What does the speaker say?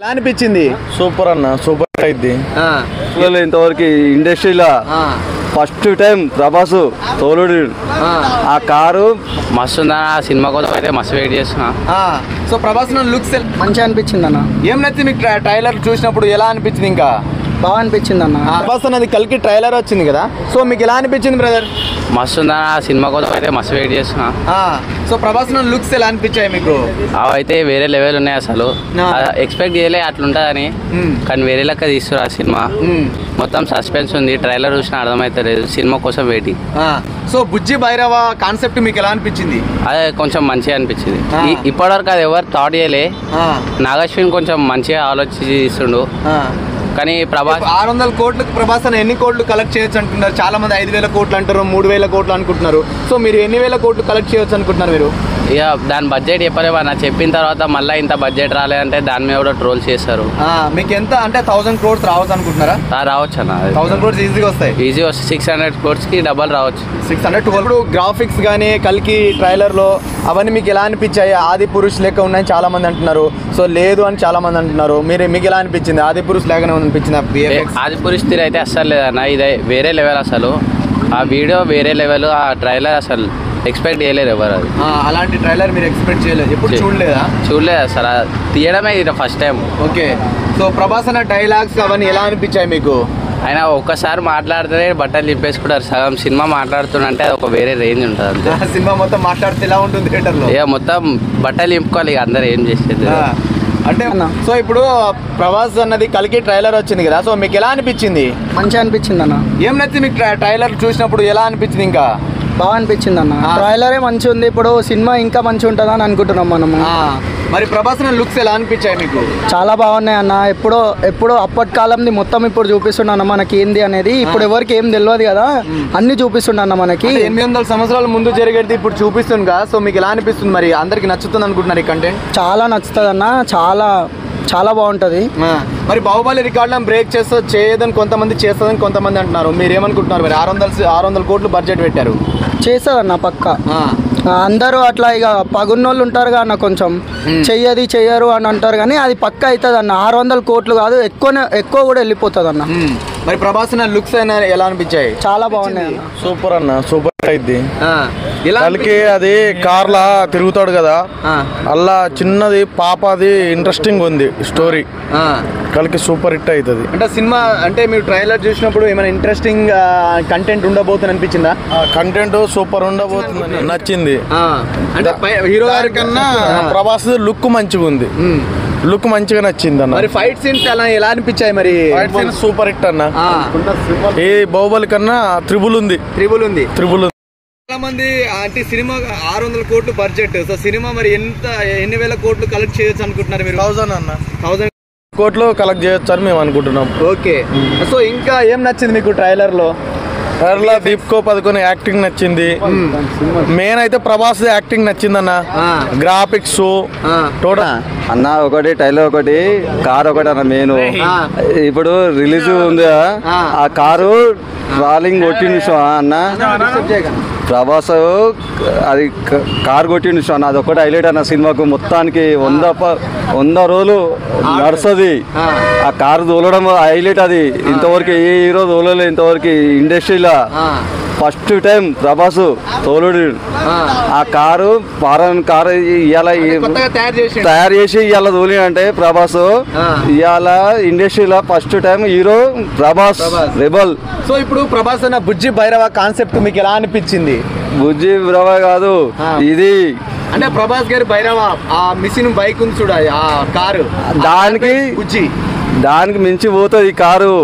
ఎలా అనిపించింది? సూపర్ అన్న, సూపర్ అయింది. ఇంతవరకు ఇండస్ట్రీలో ఫస్ట్ టైం ప్రభాస్ తోలుడు ఆ కారు మస్తు ఉందా. ఆ సినిమా కోసం అయితే మస్తు వెయిట్ చేస్తున్నా. సో ప్రభాస్ లుక్స్ మంచిగా అనిపించింది అన్న. ఏం నచ్చింది మీకు? ట్రైలర్ చూసినప్పుడు ఎలా అనిపించింది? ఇంకా బాగా అనిపించింది అన్న. ప్రభాస్ అన్నది కల్కి ట్రైలర్ వచ్చింది కదా, సో మీకు ఎలా అనిపించింది బ్రదర్? మస్తు ఉందా. ఆ సినిమా కోసం అయితే మస్తు వెయిట్ చేస్తున్నా. సో ప్రభాస్ లుక్స్ ఎలా అనిపించాయి మీకు? అవైతే వేరే లెవెల్ ఉన్నాయి. అసలు ఎక్స్పెక్ట్ చేయలే అట్లుంటుందని, కానీ వేరే లెక్క తీస్తున్నారు ఆ సినిమా. మొత్తం సస్పెన్స్ ఉంది. ట్రైలర్ చూసినా అర్థమవుతలేదు. సినిమా కోసం వెయిటింగ్. సో బుజ్జి భైరవ కాన్సెప్ట్ మీకు ఎలా అనిపించింది? అదే కొంచెం మంచిగా అనిపించింది. ఇప్పటివరకు అది ఎవరు థాట్ చేయలే. నాగశ్విన్ కొంచెం మంచిగా ఆలోచిస్తుండు. కానీ ప్రభాస్ 600 కోట్లకు ప్రభాస్ అని ఎన్ని కోట్లు కలెక్ట్ చేయొచ్చు అంటున్నారు? చాలా మంది 5,000 కోట్లు అంటారు, 3,000 కోట్లు అనుకుంటున్నారు. సో మీరు ఎన్ని వేల కోట్లు కలెక్ట్ చేయొచ్చు అనుకుంటున్నారు మీరు? ఇక దాని బడ్జెట్ చెప్పలేమన్నా. చెప్పిన తర్వాత మళ్ళీ ఇంత బడ్జెట్ రాలేదంటే దాని మీద కూడా ట్రోల్ చేస్తారు. మీకు ఎంత అంటే 1000 crores రావచ్చు అనుకుంటున్నారా? రావచ్చు అన్న. 1000 crores ఈజీగా వస్తాయి. ఈజీ వస్తే 600 crores డబల్ రావచ్చు. 612. గ్రాఫిక్స్ కానీ కల్కి ట్రైలర్లో అవన్నీ మీకు ఎలా అనిపించాయి? ఆది పురుష్ లెక్క ఉన్నాయని చాలా మంది అంటున్నారు, సో లేదు అని చాలా మంది అంటున్నారు. మీకు ఎలా అనిపించింది? ఆది పురుష్ లేకనే అనిపించింది? ఆది పురుష్ తీరు అయితే అస్సలు లేదన్న. ఇదే వేరే లెవెల్. అసలు ఆ వీడియో వేరే లెవెల్. ఆ ట్రైలర్ అసలు ఎక్స్పెక్ట్ చేయలేరు ఎవరు. అది అలాంటి ట్రైలర్ మీరు ఎక్స్పెక్ట్ చేయలేదు? ఎప్పుడు చూడలేదా? చూడలేదు అసలు. తీయడమే ఇది first time. Okay. So Prabhas అన్న డైలాగ్స్ అవన్నీ ఎలా అనిపించాయి మీకు? ఆయన ఒక్కసారి మాట్లాడితే బట్టలు నింపేసుకుంటారు. సగం సినిమా మాట్లాడుతుంటే అది ఒక వేరే రేంజ్ ఉంటుంది అంతే. సినిమా మొత్తం మాట్లాడితే ఎలా ఉంటుంది థియేటర్లో? ఇక మొత్తం బట్టలు నింపుకోవాలి. ఇక అందరు ఏం చేసేది అంటే. సో ఇప్పుడు ప్రభాస్ అన్నది కల్కి ట్రైలర్ వచ్చింది కదా, సో మీకు ఎలా అనిపించింది? మంచిగా అనిపించింది అన్న. ఏం నచ్చింది మీకు? ట్రైలర్ చూసినప్పుడు ఎలా అనిపించింది? ఇంకా బాగా అనిపించింది అన్న. ట్రైలరే మంచిగా ఉంది. ఇప్పుడు సినిమా ఇంకా మంచిగా ఉంటుందా అని అనుకుంటున్నాం మనము. మరి ప్రభాస్ లుక్స్ ఎలా అనిపించాయి మీకు? చాలా బాగున్నాయి అన్న. ఎప్పుడో అప్పటి కాలంది మొత్తం ఇప్పుడు చూపిస్తున్నాను మనకి ఏంది అనేది. ఇప్పుడు ఎవరికి ఏం తెలియదు కదా, అన్ని చూపిస్తున్నాను మనకి. 800 సంవత్సరాల ముందు జరిగేది ఇప్పుడు చూపిస్తుంది కదా, సో మీకు ఎలా అనిపిస్తుంది? మరి అందరికి నచ్చుతుంది అనుకుంటున్నారు ఈ కంటెంట్? చాలా నచ్చుతుంది అన్న. చాలా బాగుంటుంది. మరి బాహుబలి రికార్డులను బ్రేక్ చేయదని కొంతమంది, చేస్తుందని కొంతమంది అంటున్నారు. మీరు ఏమనుకుంటున్నారు? మరి 600 కోట్లు బడ్జెట్ పెట్టారు. చేస్తుందన్న పక్క. అందరూ అట్లా ఇక పగున్నోళ్ళు ఉంటారు కదా అన్న, కొంచెం చెయ్యరు అని అంటారు, కానీ అది పక్క అవుతుంది అన్న. 600 కోట్లు కాదు, ఎక్కువ కూడా వెళ్ళిపోతుంది అన్న. మరి ప్రభాస్ లుక్స్ అయినా ఎలా అనిపించాయి? చాలా బాగున్నాయి అన్న. సూపర్ అన్న, సూపర్ అయింది. కల్కి అది కార్లా తిరుగుతాడు కదా, అలా చిన్నది పాపది ఇంట్రెస్టింగ్ ఉంది స్టోరీ. కల్కి సూపర్ హిట్ అవుతుంది. అంటే సినిమా అంటే మీరు ట్రైలర్ చూసినప్పుడు ఏమైనా ఇంట్రెస్టింగ్ కంటెంట్ ఉండబోతుంది అనిపించిందా? కంటెంట్ సూపర్ ఉండబోతుంది, నచ్చింది. అంటే హీరో గారి కన్నా ప్రభాస్ లుక్ మంచిగా ఉంది. లుక్ మంచిగా నచ్చింది అన్న. మరి ఫైట్ సీన్స్ ఎలా అనిపించాయి? మరి ఫైట్ సీన్స్ సూపర్ హిట్ అన్న. ఏ బాహుబలి కన్నా త్రిబుల్ ఉంది. చాలా మంది అంటే సినిమా 600 కోట్లు బడ్జెట్, సో సినిమా మరి ఎన్ని వేల కోట్లు కలెక్ట్ చేయొచ్చు అనుకుంటున్నారు మీరు? 1000 కోట్లు కలెక్ట్ చేయొచ్చు అని మేము అనుకుంటున్నాం. ఓకే. సో ఇంకా ఏం నచ్చింది మీకు ట్రైలర్ లో? దీప్కో పదుకొని యాక్టింగ్ నచ్చింది. మెయిన్ అయితే ప్రభాస్ యాక్టింగ్ నచ్చింది అన్న. గ్రాఫిక్స్ టోటల్ అన్న ఒకటి, టైలర్ ఒకటి, కార్ ఒకటి అన్న. మెయిన్ ఇప్పుడు రిలీజ్ ఉంది, ఆ కారు ట్రాలింగ్ కొట్టింది అన్న. ప్రభాస్ అది కార్ కొట్టిండు అన్న. అది ఒకటి హైలైట్ అన్న సినిమాకు. మొత్తానికి 100 రోజులు నడుస్తుంది ఆ కారు తోలడం హైలైట్. అది ఇంతవరకు ఏ హీరో తోలలే ఇంతవరకు ఇండస్ట్రీలో. ఫస్ట్ టైం ప్రభాస్ తోలుడు ఆ కారు. ఫారెన్ కారు ఇవాళ తయారు చేసి ఇవాళ తోలి అంటే ప్రభాస్. ఇవాళ ఇండస్ట్రీలో first time hero Prabhas rebel. So ఇప్పుడు ప్రభాస్ అన్న బుజ్జి భైరవ కాన్సెప్ట్ మీకు ఎలా అనిపించింది? బుజ్జి భైరవ కాదు ఇది, అంటే ప్రభాస్ గారి భైరవ ఆ మిషన్ బైక్ ఉంది చూడ, ఆ కారు దానికి బుజ్జి, దానికి మించి పోతుంది ఈ కారు.